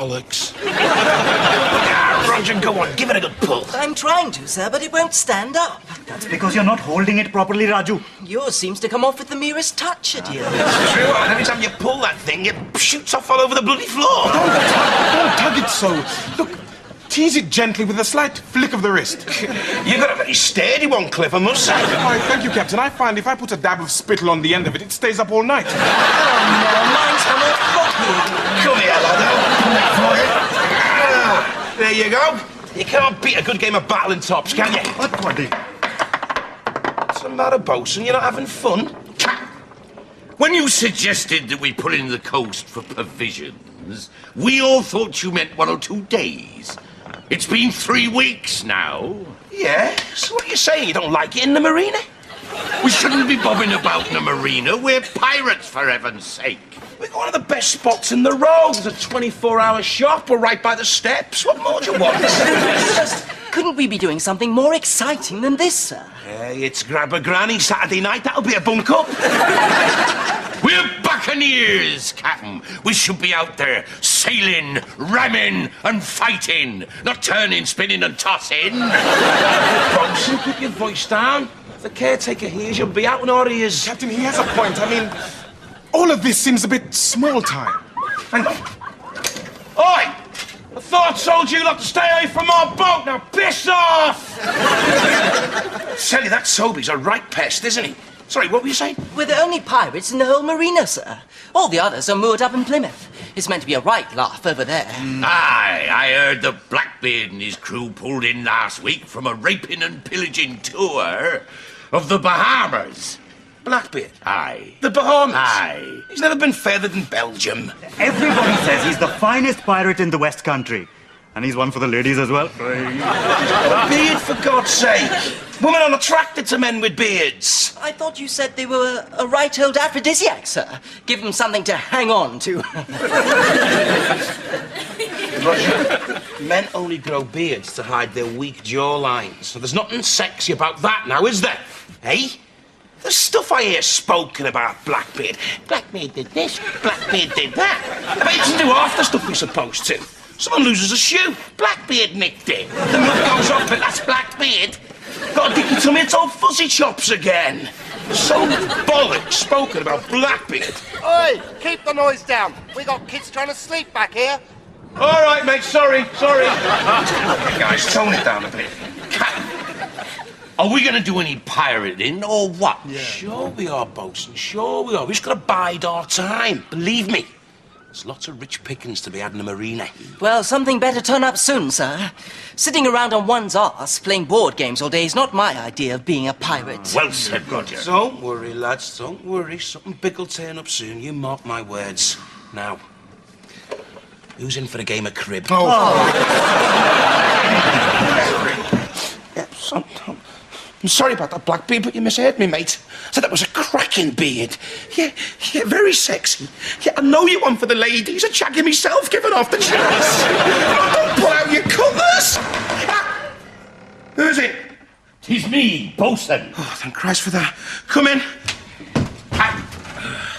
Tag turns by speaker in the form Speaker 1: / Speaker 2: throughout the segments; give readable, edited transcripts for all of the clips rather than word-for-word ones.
Speaker 1: bollocks. Roger, go on, give it a good pull.
Speaker 2: I'm trying to, sir, but it won't stand up.
Speaker 3: That's because you're not holding it properly, Raju.
Speaker 2: Yours seems to come off with the merest touch, dear.
Speaker 1: It's true, and every time you pull that thing, it shoots off all over the bloody floor.
Speaker 4: Don't tug it so. Look, tease it gently with a slight flick of the wrist.
Speaker 1: You've got a very sturdy one, Cliff, I must say.
Speaker 4: Why, thank you, Captain. I find if I put a dab of spittle on the end of it, it stays up all night.
Speaker 2: Oh, no, mine's on a floppy.
Speaker 1: Come here, lad. There you go. You can't beat a good game of battling tops, can you?
Speaker 3: What, Waddy?
Speaker 1: What's the matter, bosun? You're not having fun?
Speaker 5: When you suggested that we put in the coast for provisions, we all thought you meant 1 or 2 days. It's been 3 weeks now.
Speaker 1: Yeah? So what are you saying? You don't like it in the marina?
Speaker 5: We shouldn't be bobbing about in a marina. We're pirates, for heaven's sake.
Speaker 1: We've got one of the best spots in the road. There's a 24-hour shop. We're right by the steps. What more do you want?
Speaker 2: Couldn't we be doing something more exciting than this, sir?
Speaker 1: Hey, it's grab a granny Saturday night. That'll be a bunk up.
Speaker 5: We're buccaneers, Captain. We should be out there sailing, ramming and fighting, not turning, spinning and tossing.
Speaker 1: Bosun, keep your voice down. If the caretaker hears, you'll be out in our ears.
Speaker 4: Captain, he has a point. I mean, all of this seems a bit small time.
Speaker 1: Hang on. Oi! I thought I told you not to stay away from our boat. Now piss off! Tell you, that Soapy's a right pest, isn't he? Sorry, what were you saying?
Speaker 2: We're the only pirates in the whole marina, sir. All the others are moored up in Plymouth. It's meant to be a right laugh over there.
Speaker 5: Aye, I heard that Blackbeard and his crew pulled in last week from a raping and pillaging tour of the Bahamas.
Speaker 1: Blackbeard?
Speaker 5: Aye.
Speaker 1: The Bahamas?
Speaker 5: Aye.
Speaker 1: He's never been further than Belgium.
Speaker 3: Everybody says he's the finest pirate in the West Country. And he's one for the ladies as well.
Speaker 1: A beard, for God's sake. Women aren't attracted to men with beards.
Speaker 2: I thought you said they were a right old aphrodisiac, sir. Give them something to hang on to.
Speaker 1: Roger, men only grow beards to hide their weak jawlines. So there's nothing sexy about that now, is there? Hey? The stuff I hear spoken about Blackbeard. Blackbeard did this, Blackbeard did that. I bet he doesn't do half the stuff he's supposed to. Someone loses a shoe. Blackbeard nicked it. The milk goes off, but that's Blackbeard. Got a dicky tummy, it's all fuzzy chops again. So much bollocks spoken about Blackbeard.
Speaker 6: Oi, keep the noise down. We got kids trying to sleep back here.
Speaker 1: All right, mate, sorry. Okay, guys, tone it down a bit.
Speaker 5: Are we going to do any pirating or what?
Speaker 1: Yeah. Sure we are, bosun, sure we are. We just got to bide our time. Believe me. There's lots of rich pickings to be had in the marina.
Speaker 2: Well, something better turn up soon, sir. Sitting around on one's arse playing board games all day is not my idea of being a pirate.
Speaker 5: Well said, Roger.
Speaker 1: Don't worry, lads, don't worry. Something big will turn up soon. You mark my words. Now, who's in for a game of crib? I'm sorry about that, Blackbeard, but you misheard me, mate. I said that was a cracking beard. Yeah, very sexy. Yeah, I know you one for the ladies. I'm shagging myself, giving off the chance. Don't pull out your colours. Who's it?
Speaker 5: 'Tis me, bosun.
Speaker 1: Oh, thank Christ for that. Come in.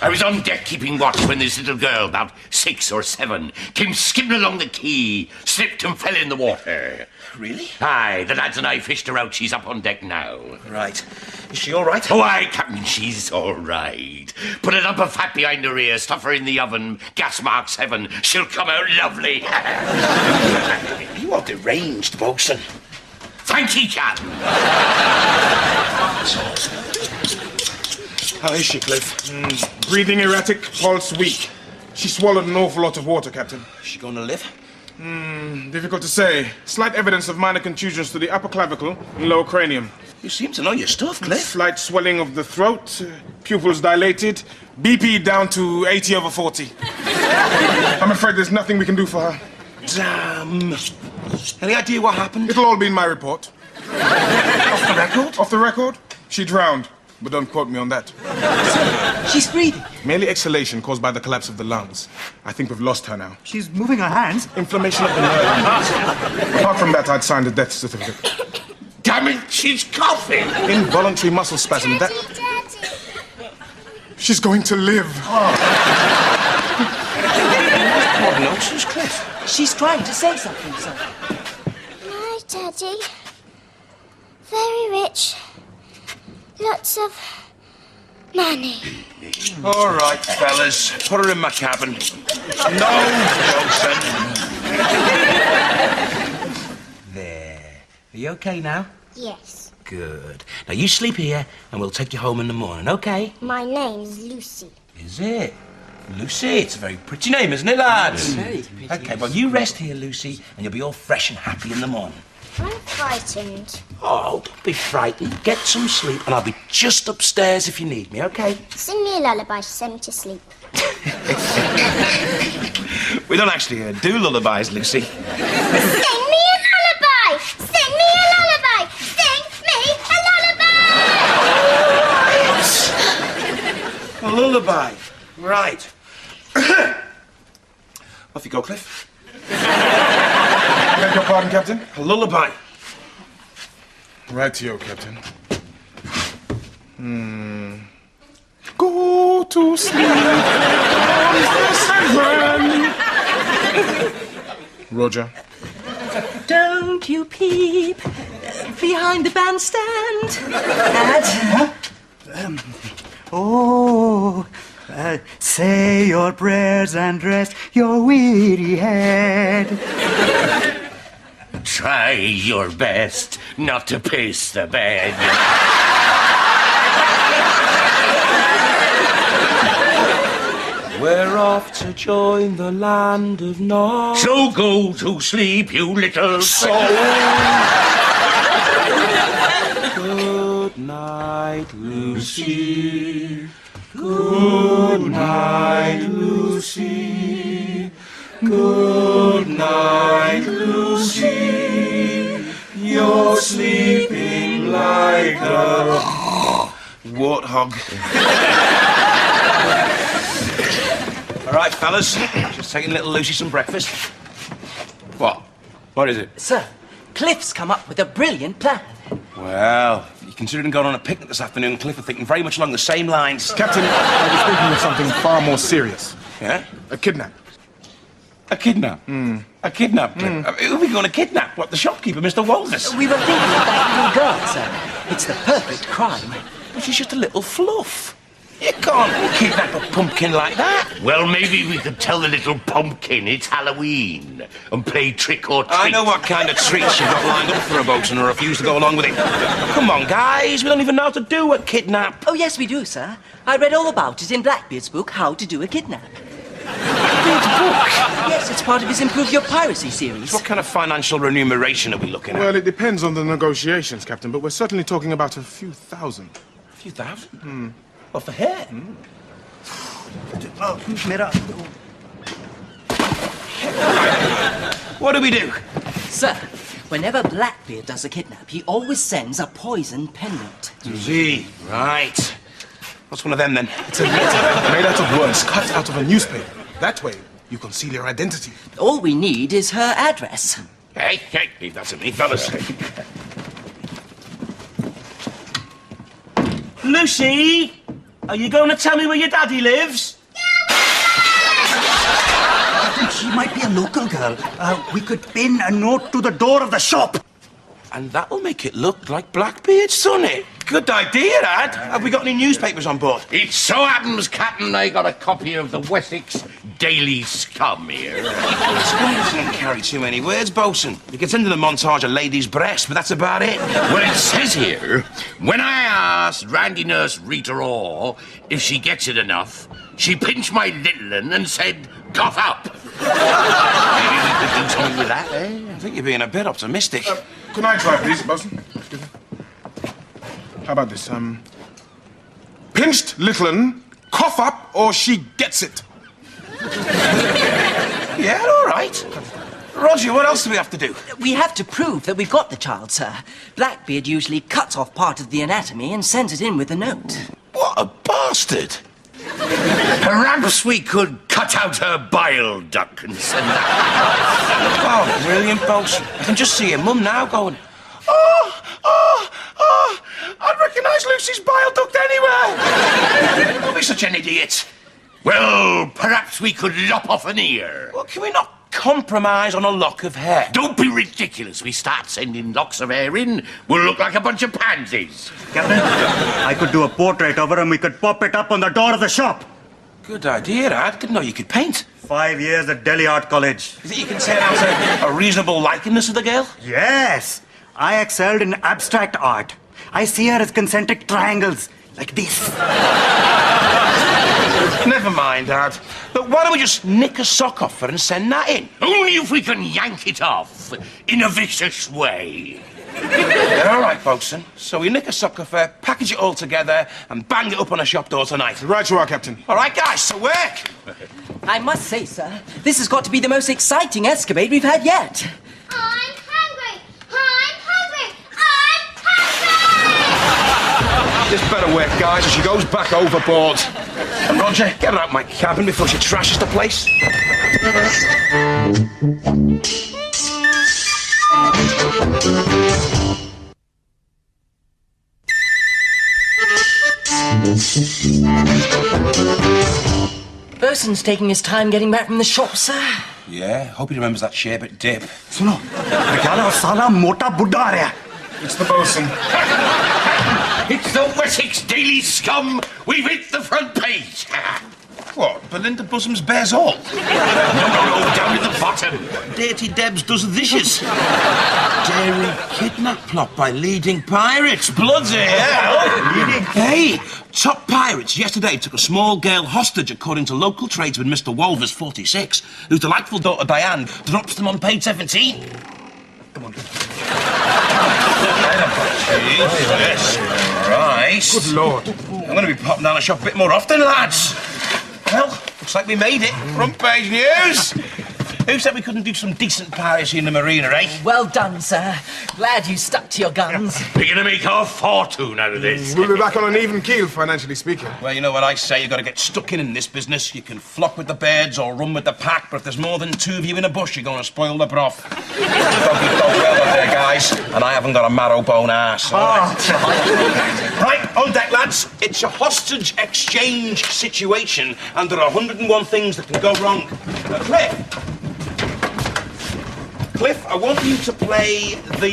Speaker 5: I was on deck keeping watch when this little girl, about 6 or 7, came skimming along the quay, slipped and fell in the water.
Speaker 1: Really?
Speaker 5: Aye, the lads and I fished her out. She's up on deck now.
Speaker 1: Right. Is she all right?
Speaker 5: Oh, aye, Captain, she's all right. Put a lump of fat behind her ear, stuff her in the oven, gas mark 7. She'll come out lovely.
Speaker 1: You are deranged, bosun.
Speaker 5: Thank ye, Captain.
Speaker 4: How is she, Cliff? Breathing erratic, pulse weak. She swallowed an awful lot of water, Captain.
Speaker 1: Is she going to live?
Speaker 4: Difficult to say. Slight evidence of minor contusions to the upper clavicle and lower cranium.
Speaker 1: You seem to know your stuff, Cliff.
Speaker 4: Slight swelling of the throat, pupils dilated, BP down to 80/40. I'm afraid there's nothing we can do for her.
Speaker 1: Damn. Any idea what happened?
Speaker 4: It'll all be in my report.
Speaker 1: Off the record?
Speaker 4: Off the record, she drowned. But don't quote me on that.
Speaker 2: She's breathing.
Speaker 4: Merely exhalation caused by the collapse of the lungs. I think we've lost her now.
Speaker 3: She's moving her hands.
Speaker 4: Inflammation of the nerve. Apart from that, I'd signed a death certificate.
Speaker 5: Damn it, she's coughing.
Speaker 4: Involuntary muscle spasm. That... She's going to live.
Speaker 1: nonsense, Cliff.
Speaker 2: She's trying to say something, sir.
Speaker 7: My daddy. Very rich. Lots of money.
Speaker 1: All right, fellas. Put her in my cabin. No, Johnson. There. Are you okay now?
Speaker 7: Yes.
Speaker 1: Good. Now, you sleep here, and we'll take you home in the morning, okay?
Speaker 7: My name's Lucy.
Speaker 1: Is it? Lucy, it's a very pretty name, isn't it, lads?
Speaker 2: Very pretty.
Speaker 1: Okay, well, you rest here, Lucy, and you'll be all fresh and happy in the morning.
Speaker 7: I'm frightened.
Speaker 1: Oh, don't be frightened. Get some sleep, and I'll be just upstairs if you need me, okay?
Speaker 7: Sing me a lullaby to send me to sleep.
Speaker 1: We don't actually do lullabies, Lucy.
Speaker 7: Sing me a lullaby! Sing me a lullaby! Sing me a lullaby!
Speaker 1: A lullaby. Right. Off you go, Cliff.
Speaker 4: Beg your pardon, Captain?
Speaker 1: A lullaby.
Speaker 4: Right-o, Captain. Go to sleep on the 7. Roger.
Speaker 2: Don't you peep behind the bandstand. Dad?
Speaker 3: Say your prayers and rest your weary head.
Speaker 5: Try your best not to piss the bed.
Speaker 1: We're off to join the land of Nod.
Speaker 5: So go to sleep, you little soul.
Speaker 1: Good night, Lucy. Good night, Lucy. Good night, Lucy. You're sleeping like a warthog. All right, fellas. Just taking little Lucy some breakfast. What? What is it?
Speaker 2: Sir, Cliff's come up with a brilliant plan.
Speaker 1: Well, you considering going on a picnic this afternoon, Cliff, are thinking very much along the same lines.
Speaker 4: Captain, I was thinking of something far more serious.
Speaker 1: Yeah?
Speaker 4: A kidnap.
Speaker 1: A kidnap? A kidnap? Who are we going to kidnap? What, the shopkeeper, Mr. Walters?
Speaker 2: We were thinking of that little girl, sir. It's the perfect crime.
Speaker 1: But she's just a little fluff. You can't kidnap a pumpkin like that.
Speaker 5: Well, maybe we could tell the little pumpkin it's Halloween and play trick or treat.
Speaker 1: I know what kind of treats you've got lined up for a boat and I refuse to go along with it. Come on, guys. We don't even know how to do a kidnap.
Speaker 2: Oh, yes, we do, sir. I read all about it in Blackbeard's book, How to Do a Kidnap.
Speaker 1: Blackbeard's book?
Speaker 2: Yes, it's part of his Improve Your Piracy series.
Speaker 1: What kind of financial remuneration are we looking at?
Speaker 4: Well, it depends on the negotiations, Captain, but we're certainly talking about a few thousand.
Speaker 1: A few thousand? Well, for her? What do we do?
Speaker 2: Sir, whenever Blackbeard does a kidnap, he always sends a poisoned pendant.
Speaker 1: Gee, right. What's one of them, then?
Speaker 4: It's a letter made out of words cut out of a newspaper. That way, you conceal your identity.
Speaker 2: All we need is her address.
Speaker 5: Hey, leave that to me, fellas.
Speaker 1: Lucy, are you going to tell me where your daddy lives?
Speaker 3: I think she might be a local girl. We could pin a note to the door of the shop.
Speaker 1: And that'll make it look like Blackbeard's done it. Good idea, Dad. Have we got any newspapers on board?
Speaker 5: It so happens, Captain, I got a copy of the Wessex Daily Scum here.
Speaker 1: Scum doesn't carry too many words, Bosun. You can send in a montage of ladies' breasts, but that's about it.
Speaker 5: Well, it says here, when I asked Randy Nurse Rita Orr if she gets it enough, she pinched my little un and said, cough up. Maybe we could do something with that, eh?
Speaker 1: I think you're being a bit optimistic.
Speaker 4: Can I try, please, Bosun? Excuse me. How about this? Pinched Little'n, cough up, or she gets it.
Speaker 1: Yeah, all right. Roger, what else do we have to do?
Speaker 2: We have to prove that we've got the child, sir. Blackbeard usually cuts off part of the anatomy and sends it in with a note.
Speaker 1: What a bastard!
Speaker 5: Perhaps we could cut out her bile duct and send that.
Speaker 1: Oh, brilliant, Bosun. I can just see your mum now going, I'd recognise Lucy's bile duct anywhere. Don't be such an idiot.
Speaker 5: Well, perhaps we could lop off an ear.
Speaker 1: Well, can we not compromise on a lock of hair?
Speaker 5: Don't be ridiculous. We start sending locks of hair in, we'll look like a bunch of pansies.
Speaker 3: Captain, I could do a portrait of her and we could pop it up on the door of the shop.
Speaker 1: Good idea, I didn't know you could paint.
Speaker 3: 5 years at Delhi Art College.
Speaker 1: You think you can say out a reasonable likeness of the girl?
Speaker 3: Yes, I excelled in abstract art. I see her as concentric triangles, like this.
Speaker 1: Never mind, Dad. But why don't we just nick a sock off her and send that in?
Speaker 5: Only if we can yank it off in a vicious way.
Speaker 1: Yeah, all right, Bosun. So we nick a sock off her, package it all together, and bang it up on a shop door tonight.
Speaker 4: Right you are, Captain.
Speaker 1: All right, guys, to work.
Speaker 2: I must say, sir, this has got to be the most exciting escapade we've had yet.
Speaker 7: I'm hungry. I'm hungry. I'm hungry.
Speaker 1: This better work, guys, or she goes back overboard. And Roger, get her out my cabin before she trashes the place.
Speaker 2: Bosun's taking his time getting back from the shop, sir.
Speaker 1: Yeah, hope he remembers that sherbet dip.
Speaker 3: Suno, Regala Sala Mota Buddha aa raha hai.
Speaker 4: It's the bosun.
Speaker 5: It's the Wessex Daily Scum. We've hit the front page.
Speaker 1: What, Belinda Bosoms bears all?
Speaker 5: No, down at the bottom.
Speaker 1: Dirty Debs does the dishes. Daring kidnap plot by leading pirates. Bloody hell. Hey, top pirates yesterday took a small girl hostage, according to local tradesman Mr. Wolvers, 46, whose delightful daughter Diane drops them on page 17. Come on. Yes. Right.
Speaker 4: Good Lord.
Speaker 1: I'm going to be popping down the shop a bit more often, lads. Well, looks like we made it. Front page news. Who said we couldn't do some decent piracy in the marina, eh?
Speaker 2: Well done, sir. Glad you stuck to your guns.
Speaker 5: We're going to make our fortune out of this.
Speaker 4: We'll be back on an even keel, financially speaking.
Speaker 1: Well, you know what I say, you've got to get stuck in this business. You can flock with the birds or run with the pack, but if there's more than two of you in a bush, you're going to spoil the broth. Doggy dog well up there, guys, and I haven't got a marrow bone arse. Right, on deck, lads. It's a hostage exchange situation, and there are 101 things that can go wrong. Cliff, I want you to play the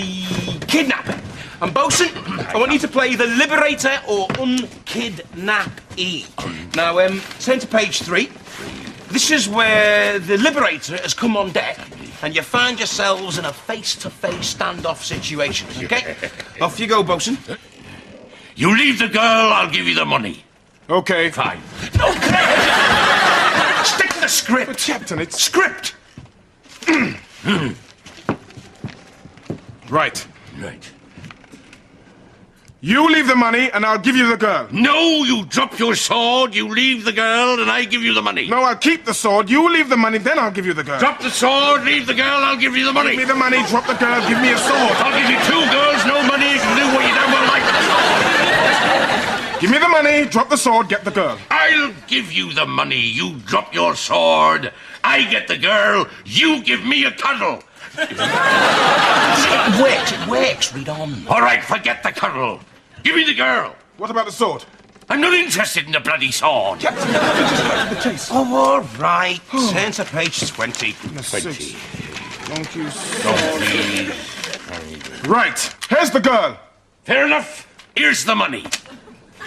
Speaker 1: kidnapper. And Bosun, I want you to play the liberator or unkidnappee. Now, turn to page 3. This is where the liberator has come on deck and you find yourselves in a face-to-face standoff situation, okay? Off you go, Bosun.
Speaker 5: You leave the girl, I'll give you the money.
Speaker 4: Okay.
Speaker 5: Fine.
Speaker 1: Okay! Stick to the script.
Speaker 4: But, Captain, it's...
Speaker 1: Script!
Speaker 4: Right.
Speaker 5: Right.
Speaker 4: You leave the money and I'll give you the girl.
Speaker 5: No, you drop your sword, you leave the girl, and I give you the money.
Speaker 4: No, I'll keep the sword. You leave the money, then I'll give you the girl.
Speaker 5: Drop the sword, leave the girl, I'll give you the money.
Speaker 4: Give me the money, drop the girl, give me a sword.
Speaker 5: I'll give you 2 girls, no money, you can do what you damn well like.
Speaker 4: Give me the money, drop the sword, get the girl.
Speaker 5: I'll give you the money, you drop your sword. I get the girl, you give me a cuddle.
Speaker 1: It works, read on.
Speaker 5: All right, forget the cuddle. Give me the girl.
Speaker 4: What about the sword?
Speaker 5: I'm not interested in the bloody sword.
Speaker 1: Captain, just back to the chase. Oh, all right. Turn to page 20.
Speaker 4: 20. Donkey
Speaker 5: Donkey.
Speaker 4: Right, here's the girl.
Speaker 5: Fair enough. Here's the money.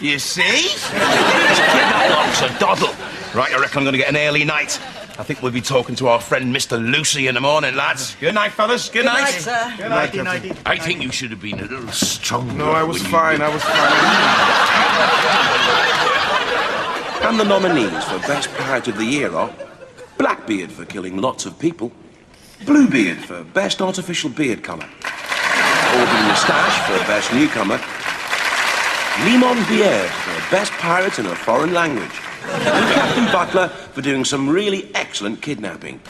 Speaker 1: You see? This kidnap lot's a doddle. Right, I reckon I'm going to get an early night. I think we'll be talking to our friend Mr. Lucy in the morning, lads. Good night, fellas. Good night.
Speaker 2: Good night, sir.
Speaker 4: Good night, Captain.
Speaker 5: I think you should have been a little stronger.
Speaker 4: No, I was
Speaker 5: when you
Speaker 4: fine,
Speaker 5: did-
Speaker 4: I was fine.
Speaker 1: And the nominees for Best Pirate of the Year are Blackbeard for killing lots of people, Bluebeard for Best Artificial Beard Colour, Aubrey Moustache for Best Newcomer, Limon Beard for Best Pirate in a Foreign Language, and Captain Butler for doing some really excellent kidnapping.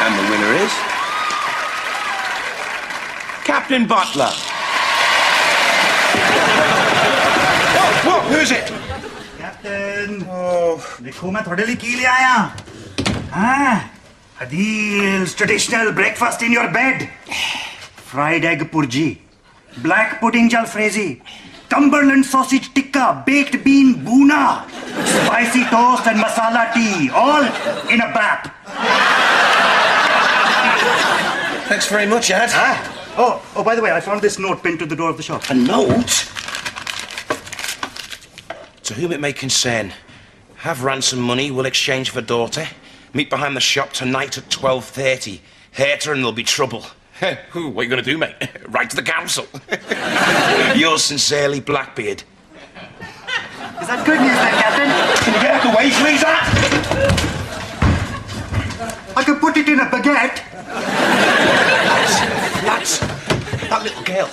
Speaker 1: And the winner is... Captain Butler. Whoa, who's it?
Speaker 3: Captain, देखो मैं थोड़े लिए की ले आया. हाँ, Adil's traditional breakfast in your bed. Fried egg purji, black pudding jalfrezi, Cumberland sausage tikka, baked bean boona, spicy toast and masala tea, all in a bap.
Speaker 1: Thanks very much, Ed.
Speaker 3: Oh, by the way, I found this note pinned to the door of the shop.
Speaker 1: A note? To whom it may concern, have ransom money, we'll exchange for daughter. Meet behind the shop tonight at 12:30. Hurt her and there'll be trouble. What are you going to do, mate? Write to the council. Yours sincerely, Blackbeard.
Speaker 3: Is that good news then, Captain?
Speaker 1: Can you get out of the way, please,
Speaker 3: I could put it in a baguette.
Speaker 1: Lads, that little girl,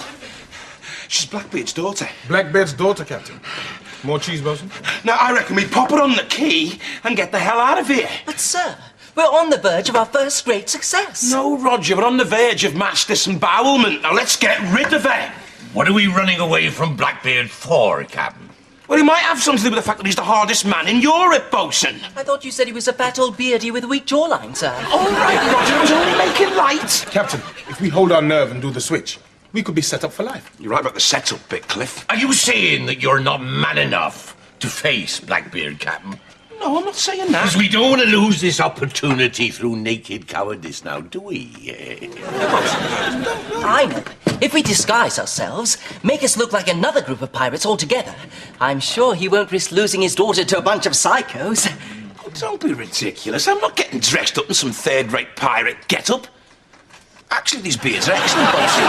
Speaker 1: she's Blackbeard's daughter.
Speaker 4: Blackbeard's daughter, Captain. More cheese, bosun?
Speaker 1: Now, I reckon we pop her on the key and get the hell out of here.
Speaker 2: But, sir, we're on the verge of our first great success.
Speaker 1: No, Roger, we're on the verge of mass disembowelment. Now, let's get rid of her.
Speaker 5: What are we running away from Blackbeard for, Captain?
Speaker 1: Well, he might have something to do with the fact that he's the hardest man in Europe, bosun.
Speaker 2: I thought you said he was a fat old beardy with a weak jawline, sir.
Speaker 1: All right, Roger, I was only making light.
Speaker 4: Captain, if we hold our nerve and do the switch, we could be set up for life.
Speaker 1: You're right about the setup bit, Cliff.
Speaker 5: Are you saying that you're not man enough to face Blackbeard, Captain?
Speaker 1: No, I'm not saying that.
Speaker 5: Because we don't want to lose this opportunity through naked cowardice now, do we?
Speaker 2: I know. If we disguise ourselves, make us look like another group of pirates altogether, I'm sure he won't risk losing his daughter to a bunch of psychos.
Speaker 1: Oh, don't be ridiculous. I'm not getting dressed up in some third-rate pirate get-up. Actually, these beards are excellent, bosun.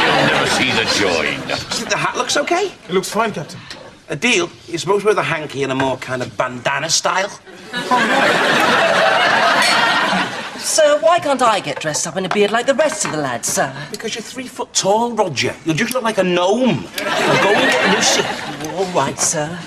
Speaker 5: You'll never see the joy.
Speaker 1: Do you think the hat looks okay?
Speaker 4: It looks fine, Captain.
Speaker 1: A deal? You're supposed to wear the hanky in a more kind of bandana style.
Speaker 2: Sir, why can't I get dressed up in a beard like the rest of the lads, sir?
Speaker 1: Because you're 3 foot tall, Roger. You'll just look like a gnome. Now go and get Lucy.
Speaker 2: All right, sir.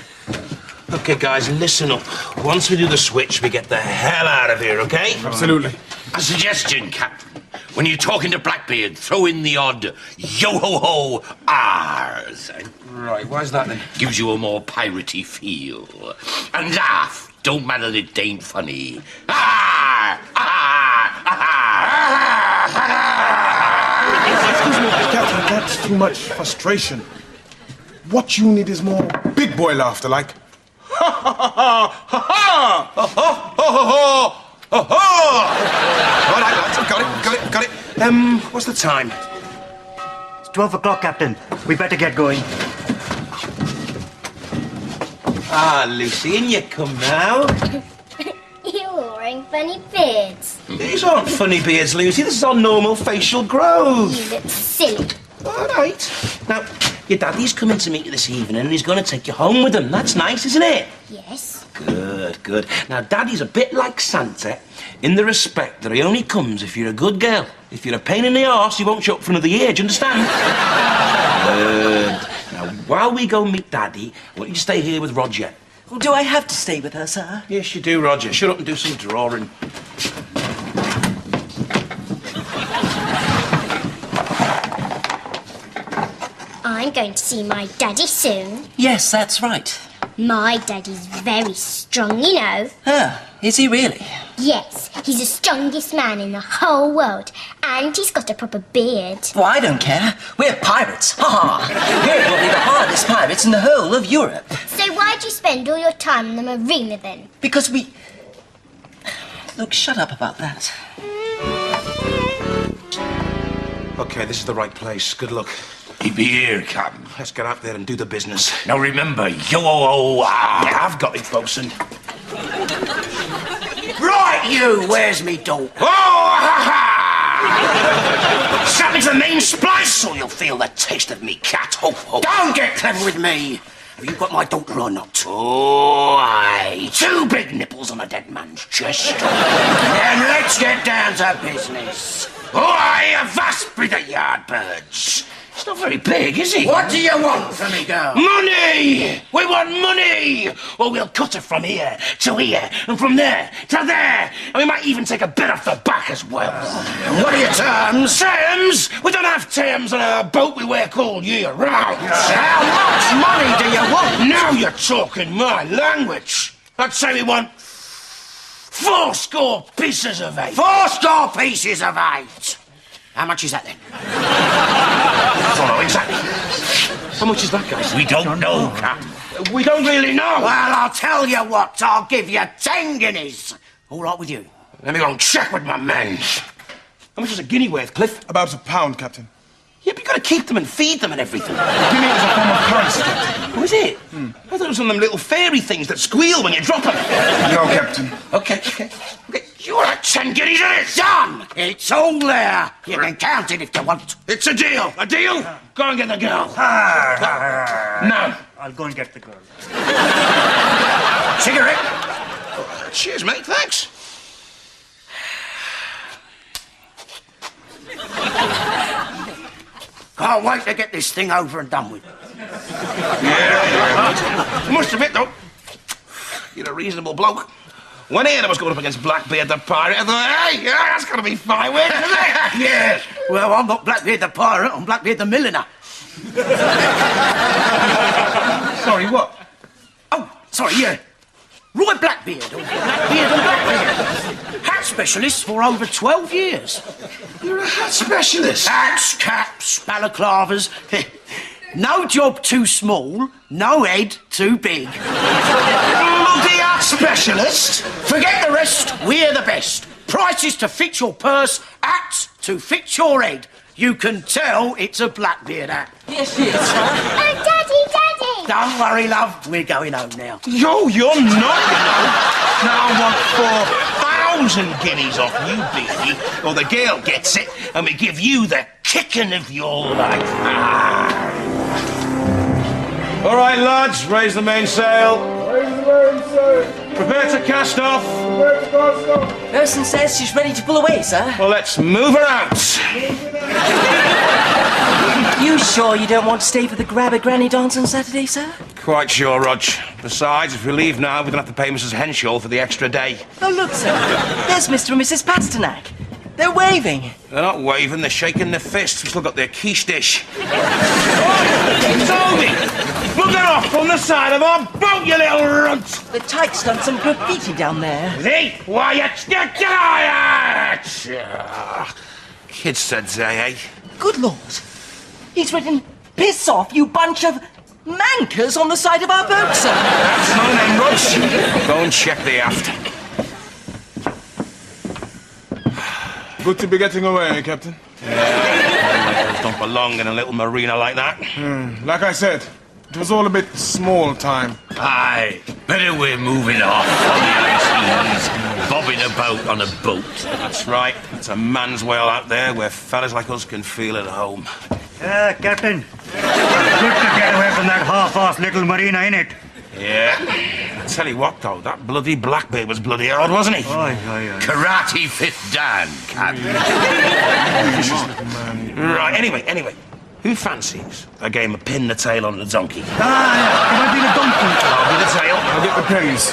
Speaker 1: Okay, guys, listen up. Once we do the switch, we get the hell out of here, okay?
Speaker 4: Absolutely.
Speaker 5: A suggestion, Captain. When you're talking to Blackbeard, throw in the odd yo-ho-ho R's.
Speaker 1: Right, why's that then?
Speaker 5: Gives you a more piratey feel. And laugh. Don't matter that it ain't funny. Ah! Ah! Ah!
Speaker 4: Excuse me, Captain, that's too much frustration. What you need is more big boy laughter, like ha ha ha ha ha ha ha ha ha.
Speaker 1: All right, lads, got it. What's the time?
Speaker 3: It's 12 o'clock, Captain. We better get going.
Speaker 1: Ah, Lucy, in you come now.
Speaker 7: You're all wearing funny beards.
Speaker 1: These aren't funny beards, Lucy. This is our normal facial growth.
Speaker 7: You look silly.
Speaker 1: All right. Now, your daddy's coming to meet you this evening and he's going to take you home with him. That's nice, isn't it?
Speaker 7: Yes.
Speaker 1: Good. Now, Daddy's a bit like Santa in the respect that he only comes if you're a good girl. If you're a pain in the arse, he won't show up for another year, do you understand? Good. Now, while we go meet Daddy, I want you to stay here with Roger.
Speaker 2: Well, do I have to stay with her, sir?
Speaker 1: Yes, you do, Roger. Shut up and do some drawing.
Speaker 7: I'm going to see my daddy soon.
Speaker 2: Yes, that's right.
Speaker 7: My daddy's very strong, you know.
Speaker 2: Ah, is he really?
Speaker 7: Yes, he's the strongest man in the whole world. And he's got a proper beard.
Speaker 2: Well, I don't care. We're pirates. Ha ha. We're probably the hardest pirates in the whole of Europe.
Speaker 7: So why'd you spend all your time in the marina then?
Speaker 2: Because we... Look, shut up about that.
Speaker 1: Okay, this is the right place. Good luck.
Speaker 5: Keep your ear, Captain.
Speaker 1: Let's get out there and do the business.
Speaker 5: Now remember, yo-ho-ho, ah!
Speaker 1: Yeah, I've got it, bosun.
Speaker 6: Right, you! Where's me dope?
Speaker 1: Oh, ha, ha! Strap me to the main splice so you'll feel the taste of me cat. Ho, ho.
Speaker 6: Don't get clever with me. Have you got my daughter or not?
Speaker 1: Oh, aye. 2 big nipples on a dead man's chest.
Speaker 6: Then let's get down to business.
Speaker 1: Oh, aye, a vast breed of yardbirds. It's not very big, is he?
Speaker 6: What do you want from me, girl?
Speaker 1: Money! We want money! Well, we'll cut it from here to here, and from there to there. And we might even take a bit off the back as well.
Speaker 6: What are your terms?
Speaker 1: Terms? We don't have terms on a boat we work all year round.
Speaker 6: How much money do you want?
Speaker 1: Now you're talking my language. I'd say we want 4 score pieces of 8.
Speaker 6: 4 score pieces of 8. How much is that then?
Speaker 1: I don't know exactly. How much is that, guys?
Speaker 5: We don't know, Cap.
Speaker 1: We don't really know.
Speaker 8: Well, I'll tell you what. I'll give you 10 guineas. All right with you?
Speaker 1: Let me go and check with my men. How much is a guinea worth, Cliff?
Speaker 4: About £1, Captain.
Speaker 1: Yeah, but you got to keep them and feed them and everything.
Speaker 4: Guinea is a form of currency, Captain.
Speaker 1: Oh, is it? I thought it was one of them little fairy things that squeal when you drop them.
Speaker 4: No, Captain.
Speaker 1: Okay. You're at 10 guineas, it is?
Speaker 8: Done. It's all there. You can count it if you want.
Speaker 1: It's a deal. A deal? Go and get the girl. No.
Speaker 3: I'll go and get the girl.
Speaker 8: Cigarette?
Speaker 1: Cheers, mate. Thanks.
Speaker 8: Can't wait to get this thing over and done with.
Speaker 1: I must admit, though, you're a reasonable bloke. When I was going up against Blackbeard the pirate, I thought, hey, yeah, that's got to be fine, isn't it?
Speaker 8: Yes. Well, I'm not Blackbeard the pirate. I'm Blackbeard the milliner.
Speaker 1: Sorry, what?
Speaker 8: Oh, sorry, yeah. Roy Blackbeard. Or Blackbeard and Blackbeard. Hat specialist for over 12 years.
Speaker 1: You're a hat specialist?
Speaker 8: Hats, caps, balaclavas. No job too small, no head too big.
Speaker 1: Bloody hat specialist?
Speaker 8: Forget the rest, we're the best. Prices to fit your purse, hats to fit your head. You can tell it's a Blackbeard hat.
Speaker 2: Yes, she is.
Speaker 7: Oh, Daddy!
Speaker 8: Don't worry, love, we're going home now.
Speaker 1: Yo, you're not, you know. Now I want 4,000 guineas off you, Beanie, or the girl gets it, and we give you the kicking of your life. All right, lads, raise the mainsail. Prepare to cast off.
Speaker 2: Urson says she's ready to pull away, sir.
Speaker 1: Well, let's move her out.
Speaker 2: You sure you don't want to stay for the grabber granny dance on Saturday, sir?
Speaker 1: Quite sure, Rog. Besides, if we leave now, we're going to have to pay Mrs. Henshaw for the extra day.
Speaker 2: Oh, look, sir. There's Mr. and Mrs. Pasternak. They're waving.
Speaker 1: They're not waving, they're shaking their fists. We've still got their quiche dish. Toby! Look it off from the side of our boat, you little runt!
Speaker 2: The tyke's done some graffiti down there.
Speaker 1: See? Why, you Kids said, eh?
Speaker 2: Good Lord. He's written, piss off, you bunch of mankers on the side of our boat, sir.
Speaker 1: That's my name, Rush. Go and check the aft.
Speaker 4: Good to be getting away, Captain.
Speaker 1: Yeah, don't belong in a little marina like that.
Speaker 4: Like I said, it was all a bit small time.
Speaker 5: Aye, better we're moving off on the high seas, bobbing about on a boat.
Speaker 1: That's right. It's a man's world out there where fellas like us can feel at home.
Speaker 3: Captain. Good to get away from that half-assed little marina, innit?
Speaker 1: Yeah. I tell you what, though, that bloody Blackbeard was bloody odd, wasn't he?
Speaker 3: Aye.
Speaker 5: Karate Fifth Dan, Cap.
Speaker 1: Right, anyway. Who fancies a game of pin the tail on the donkey?
Speaker 3: Can I be the donkey?
Speaker 1: I'll be the tail.
Speaker 4: I'll get the pennies.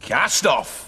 Speaker 1: Cast off.